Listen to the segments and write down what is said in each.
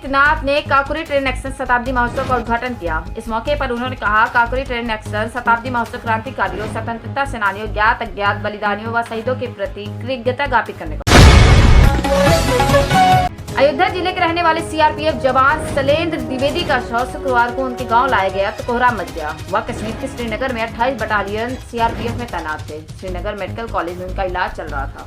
आदित्यनाथ ने Kakori train action शताब्दी महोत्सव का उद्घाटन किया। इस मौके पर उन्होंने कहा, काकोरी ट्रेन एक्शन शताब्दी महोत्सव क्रांतिकारियों, स्वतंत्रता सेनानियों, ज्ञात अज्ञात बलिदानियों व शहीदों के प्रति कृतज्ञता ज्ञापित करने का। अयोध्या जिले के रहने वाले सीआरपीएफ जवान शैलेंद्र द्विवेदी का शव शुक्रवार को उनके गांव लाया गया तो कोहराम मच गया। वह कश्मीर के श्रीनगर में 28 बटालियन सीआरपीएफ में तैनात थे। श्रीनगर मेडिकल कॉलेज में उनका इलाज चल रहा था।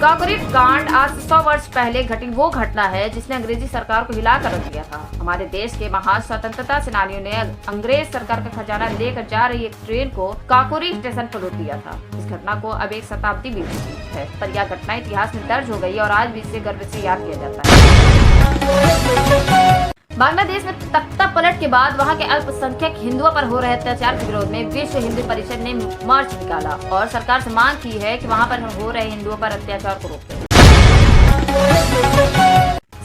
काकोरी कांड आज 100 वर्ष पहले घटी वो घटना है जिसने अंग्रेजी सरकार को हिला कर रख दिया था। हमारे देश के महान स्वतंत्रता सेनानियों ने अंग्रेज सरकार का खजाना लेकर जा रही एक ट्रेन को काकोरी स्टेशन पर रोक दिया था। इस घटना को अब एक शताब्दी बीत चुकी है, पर यह घटना इतिहास में दर्ज हो गई और आज भी इसे गर्व से याद किया जाता है। बांग्लादेश में तख्ता पलट के बाद वहां के अल्पसंख्यक हिंदुओं पर हो रहे अत्याचार के विरोध में विश्व हिंदू परिषद ने मार्च निकाला और सरकार से मांग की है कि वहां पर हो रहे हिंदुओं पर अत्याचार को रोके।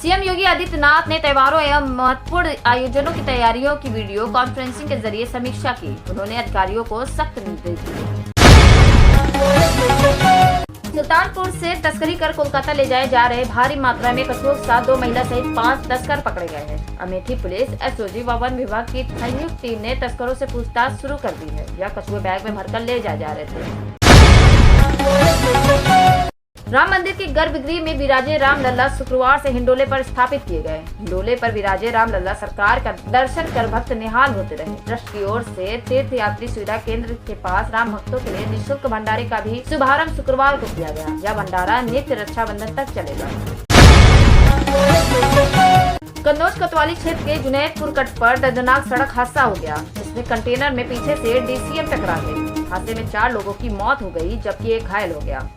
सीएम योगी आदित्यनाथ ने त्योहारों एवं महत्वपूर्ण आयोजनों की तैयारियों की वीडियो कॉन्फ्रेंसिंग के जरिए समीक्षा की। उन्होंने अधिकारियों को सख्त निर्देश दिए। सुल्तानपुर से तस्करी कर कोलकाता ले जाए जा रहे भारी मात्रा में कछुओं के साथ 2 महिला सहित 5 तस्कर पकड़े गए हैं। अमेठी पुलिस, एसओजी व वन विभाग की संयुक्त टीम ने तस्करों से पूछताछ शुरू कर दी है। यह कछुए बैग में भरकर ले जाए जा रहे थे। राम मंदिर के गर्भगृह में विराजे रामलला शुक्रवार से हिंडोले पर स्थापित किए गए। हिंडोले पर विराजे रामलला सरकार का दर्शन कर भक्त निहाल होते रहे। ट्रस्ट की ओर से तीर्थ यात्री सुविधा केंद्र के पास राम भक्तों के लिए निःशुल्क भंडारे का भी शुभारंभ शुक्रवार को किया गया। यह भंडारा नित्य रक्षाबंधन तक चलेगा। कन्नौज कोतवाली क्षेत्र के जुनैदपुर कट पर दर्दनाक सड़क हादसा हो गया, जिसमें कंटेनर में पीछे से डीसीएम टकरा गई। हादसे में 4 लोगों की मौत हो गई जबकि एक घायल हो गया।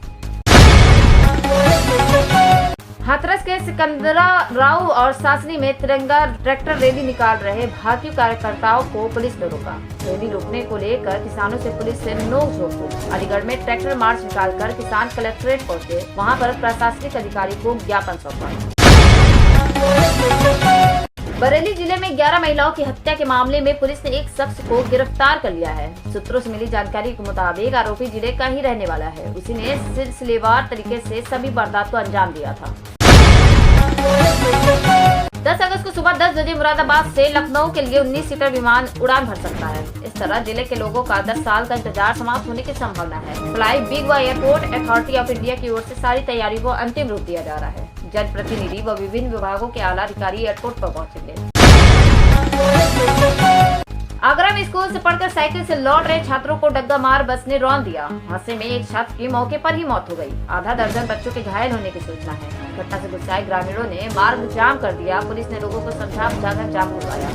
हाथरस के सिकंदरा राव और सासनी में तिरंगा ट्रैक्टर रैली निकाल रहे भारतीय कार्यकर्ताओं को पुलिस ने रोका। रैली रोकने को लेकर किसानों से पुलिस से नोक-झोंक हुई। अलीगढ़ में ट्रैक्टर मार्च निकालकर किसान कलेक्ट्रेट पहुंचे। वहां पर प्रशासनिक अधिकारी को ज्ञापन सौंपा। बरेली जिले में 11 महिलाओं की हत्या के मामले में पुलिस ने एक शख्स को गिरफ्तार कर लिया है। सूत्रों से मिली जानकारी के मुताबिक आरोपी जिले का ही रहने वाला है। उसी ने सिलसिलेवार तरीके से सभी वारदात को अंजाम दिया था। 10 अगस्त को सुबह 10 बजे मुरादाबाद से लखनऊ के लिए 19 सीटर विमान उड़ान भर सकता है। इस तरह जिले के लोगों का 10 साल का इंतजार समाप्त होने की संभावना है। फ्लाई बिग व एयरपोर्ट अथॉरिटी ऑफ इंडिया की ओर से सारी तैयारियों को अंतिम रूप दिया जा रहा है। जनप्रतिनिधि व विभिन्न विभागों के आला अधिकारी एयरपोर्ट पर पहुंचेंगे। आगरा में स्कूल से पढ़कर साइकिल से लौट रहे छात्रों को डग्गा मार बस ने रौंद दिया। हादसे में एक छात्र की मौके पर ही मौत हो गई। आधा दर्जन बच्चों के घायल होने की सूचना है। घटना से गुस्साए ग्रामीणों ने मार्ग जाम कर दिया। पुलिस ने लोगों को समझा बुझाकर जाम खुलवाया।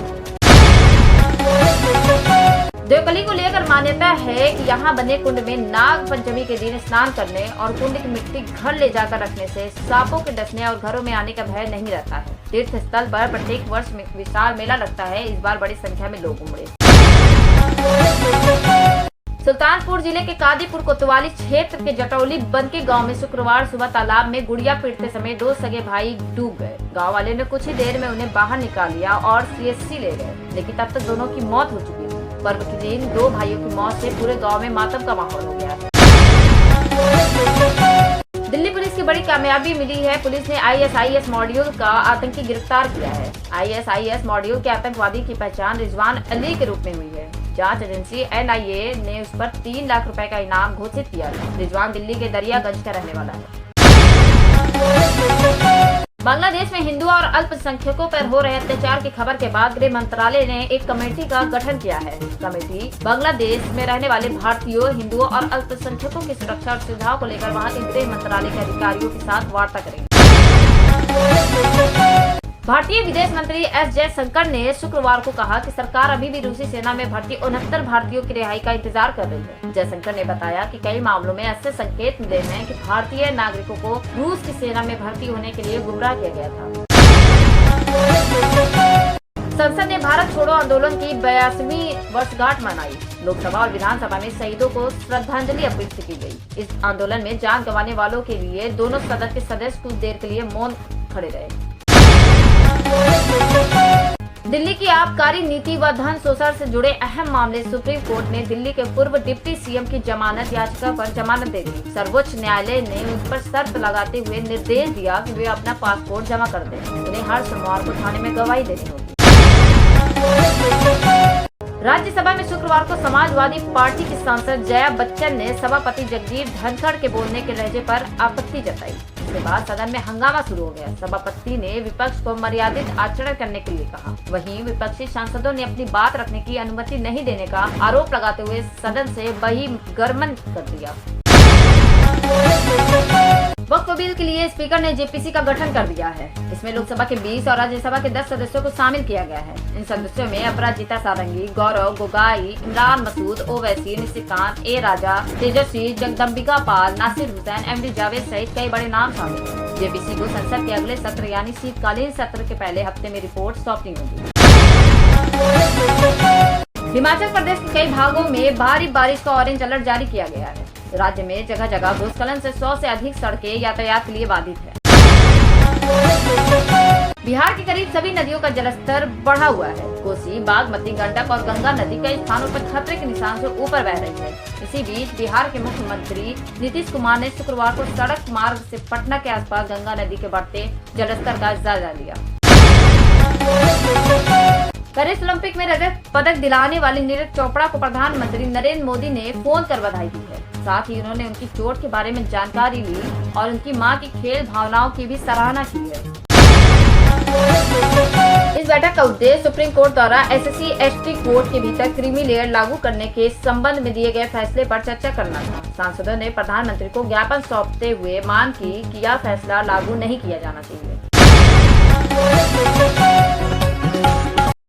देवकली को लेकर मान्यता है कि यहाँ बने कुंड में नाग पंचमी के दिन स्नान करने और कुंड की मिट्टी घर ले जाकर रखने से सांपों के डसने और घरों में आने का भय नहीं रहता है। तीर्थ स्थल पर प्रत्येक वर्ष में विशाल मेला लगता है। इस बार बड़ी संख्या में लोग उमड़े। सुल्तानपुर जिले के कादीपुर कोतवाली क्षेत्र के जटौली बंद के गांव में शुक्रवार सुबह तालाब में गुड़िया पीटते समय 2 सगे भाई डूब गए। गांव वाले ने कुछ ही देर में उन्हें बाहर निकाल लिया और सीएचसी ले गए, लेकिन तब तक दोनों की मौत हो चुकी थी। पर्व के दिन 2 भाइयों की मौत से पूरे गांव में मातम का माहौल हो गया। दिल्ली पुलिस की बड़ी कामयाबी मिली है। पुलिस ने आईएसआईएस मॉड्यूल का आतंकी गिरफ्तार किया है। आईएसआईएस मॉड्यूल के आतंकवादी की पहचान रिजवान अली के रूप में हुई है। जांच एजेंसी एनआईए ने उस पर 3 लाख रुपए का इनाम घोषित किया था। रिजवान दिल्ली के दरियागंज का रहने वाला है। बांग्लादेश में हिंदुओं और अल्पसंख्यकों पर हो रहे अत्याचार की खबर के बाद गृह मंत्रालय ने एक कमेटी का गठन किया है। कमेटी बांग्लादेश में रहने वाले भारतीयों, हिंदुओं और अल्पसंख्यकों की सुरक्षा और सुविधाओं को लेकर वहां के गृह मंत्रालय के अधिकारियों के साथ वार्ता करेंगे। भारतीय विदेश मंत्री एस जयशंकर ने शुक्रवार को कहा कि सरकार अभी भी रूसी सेना में भर्ती 69 भारतीयों की रिहाई का इंतजार कर रही है। जयशंकर ने बताया कि कई मामलों में ऐसे संकेत मिले हैं कि भारतीय नागरिकों को रूस की सेना में भर्ती होने के लिए गुमराह किया गया था। संसद ने भारत छोड़ो आंदोलन की 82वीं वर्षगांठ मनाई। लोकसभा और विधानसभा में शहीदों को श्रद्धांजलि अर्पित की गई। इस आंदोलन में जान गंवाने वालों के लिए दोनों सदन के सदस्य कुछ देर के लिए मौन खड़े रहे। दिल्ली की आबकारी नीति व धन शोषण से जुड़े अहम मामले। सुप्रीम कोर्ट ने दिल्ली के पूर्व डिप्टी सीएम की जमानत याचिका पर जमानत दे दी। सर्वोच्च न्यायालय ने उस पर शर्त लगाते हुए निर्देश दिया कि वे अपना पासपोर्ट जमा कर दें। उन्हें हर सोमवार को थाने में गवाही देनी होगी। राज्यसभा में शुक्रवार को समाजवादी पार्टी की सांसद जया बच्चन ने सभापति जगदीप धनखड़ के बोलने के लहजे पर आपत्ति जताई। इसके बाद सदन में हंगामा शुरू हो गया। सभापति ने विपक्ष को मर्यादित आचरण करने के लिए कहा। वहीं विपक्षी सांसदों ने अपनी बात रखने की अनुमति नहीं देने का आरोप लगाते हुए सदन से बहिर्गमन कर दिया। वक्फ बिल के लिए स्पीकर ने जेपीसी का गठन कर दिया है। इसमें लोकसभा के 20 और राज्यसभा के 10 सदस्यों को शामिल किया गया है। इन सदस्यों में अपराजिता सारंगी, गौरव गोगाई, इमरान मसूद, ओवैसी, निशिकांत, ए राजा, तेजस्वी, जगदम्बिका पाल, नासिर हुसैन, एमडी जावेद सहित कई बड़े नाम शामिल हैं। जेपीसी को संसद के अगले सत्र यानी शीतकालीन सत्र के पहले हफ्ते में रिपोर्ट सौंपनी होगी। हिमाचल प्रदेश के कई भागों में भारी बारिश का ऑरेंज अलर्ट जारी किया गया है। राज्य में जगह जगह भूस्खलन से 100 से अधिक सड़कें यातायात के लिए बाधित है। बिहार की करीब सभी नदियों का जलस्तर बढ़ा हुआ है। कोसी, बागमती, गंडक और गंगा नदी कई स्थानों पर खतरे के निशान से ऊपर बह रही है। इसी बीच बिहार के मुख्यमंत्री नीतीश कुमार ने शुक्रवार को सड़क मार्ग से पटना के आसपास गंगा नदी के बढ़ते जलस्तर का जायजा लिया। पेरिस ओलंपिक में रजत पदक दिलाने वाली नीरज चोपड़ा को प्रधानमंत्री नरेंद्र मोदी ने फोन कर बधाई दी है। साथ ही उन्होंने उनकी चोट के बारे में जानकारी ली और उनकी मां की खेल भावनाओं की भी सराहना की है। इस बैठक का उद्देश्य सुप्रीम कोर्ट द्वारा SC/ST कोड के भीतर क्रीमी लेयर लागू करने के संबंध में दिए गए फैसले पर चर्चा करना था। सांसदों ने प्रधानमंत्री को ज्ञापन सौंपते हुए मांग की कि यह फैसला लागू नहीं किया जाना चाहिए।